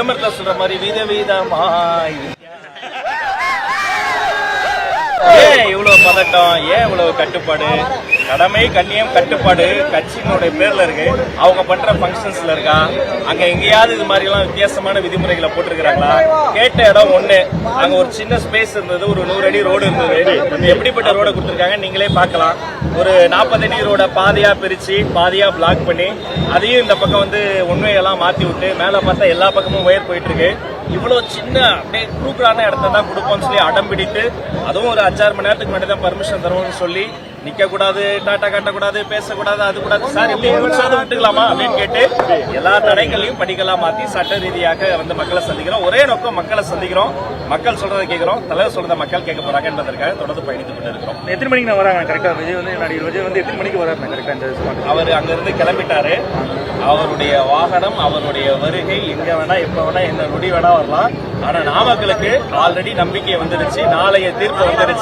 விளம்பரத்தை சொல்ற மாதிரி விதவிதமாய் ஏன் இவ்வளவு பதட்டம், ஏன் இவ்வளவு கட்டுப்பாடு? கடமை கண்ணியம் கட்டுப்பாடு கட்சியினுடைய பேர்ல இருக்கு. அவங்க பண்ற பங்கன்ஸ்ல இருக்கா? அங்க எங்கேயாவது இது மாதிரி எல்லாம் வித்தியாசமான விதிமுறைகளை போட்டிருக்கிறாங்களா? கேட்ட இடம் ஒண்ணு, அங்க ஒரு சின்ன ஸ்பேஸ் இருந்தது, ஒரு 100 அடி ரோடு இருந்தது. எப்படிப்பட்ட ரோட கொடுத்திருக்காங்க நீங்களே பார்க்கலாம். ஒரு 40 அடி ரோட பாதையா பிரிச்சு பாதையா பிளாக் பண்ணி அதையும் இந்த பக்கம் வந்து உண்மையெல்லாம் மாத்தி விட்டு மேல பார்த்தா எல்லா பக்கமும் ஒயர் போயிட்டு இருக்கு. இவ்வளவு சின்ன அப்படியே குரூக்கலான இடத்த தான் கொடுப்போம்னு சொல்லி அடம் பிடித்து, அதுவும் ஒரு 5-6 மணி நேரத்துக்கு முன்னாடி தான் பர்மிஷன் தருவோம்னு சொல்லி நிக்க கூடாது, டாட்டா காட்டக்கூடாது, பேசக்கூடாது, அது கூடாது. சார் எப்படி விட்டுக்கலாமா அப்படின்னு கேட்டு எல்லா தடைகளையும் படிக்கலாம் மாத்தி சட்ட ரீதியாக வந்து மக்களை சந்திக்கிறோம். ஒரே நோக்கம் மக்களை சந்திக்கிறோம், மக்கள் சொல்றதை கேட்கிறோம், தலைவர் சொல்றதை மக்கள் கேட்க போறாங்க என்பதற்காக தொடர்ந்து பயணித்துக் கொண்டு இருக்கிறோம். எத்தனை மணிக்கு நான் வராங்க கரெக்டா? நடிகர் விஜய் வந்து எத்தனை மணிக்கு வராரு கரெக்டா? இந்த அவர் அங்கிருந்து கிளம்பிட்டாரு. அவருடைய வாகனம், அவருடைய வருகை எங்க வேணா எப்ப வேணா என்ன நொடி வேணா வரலாம். ஆனா நாமக்கலுக்கு ஆல்ரெடி நம்பிக்கை வந்துருச்சு, நாளைய தீர்ப்பு வந்துருச்சு.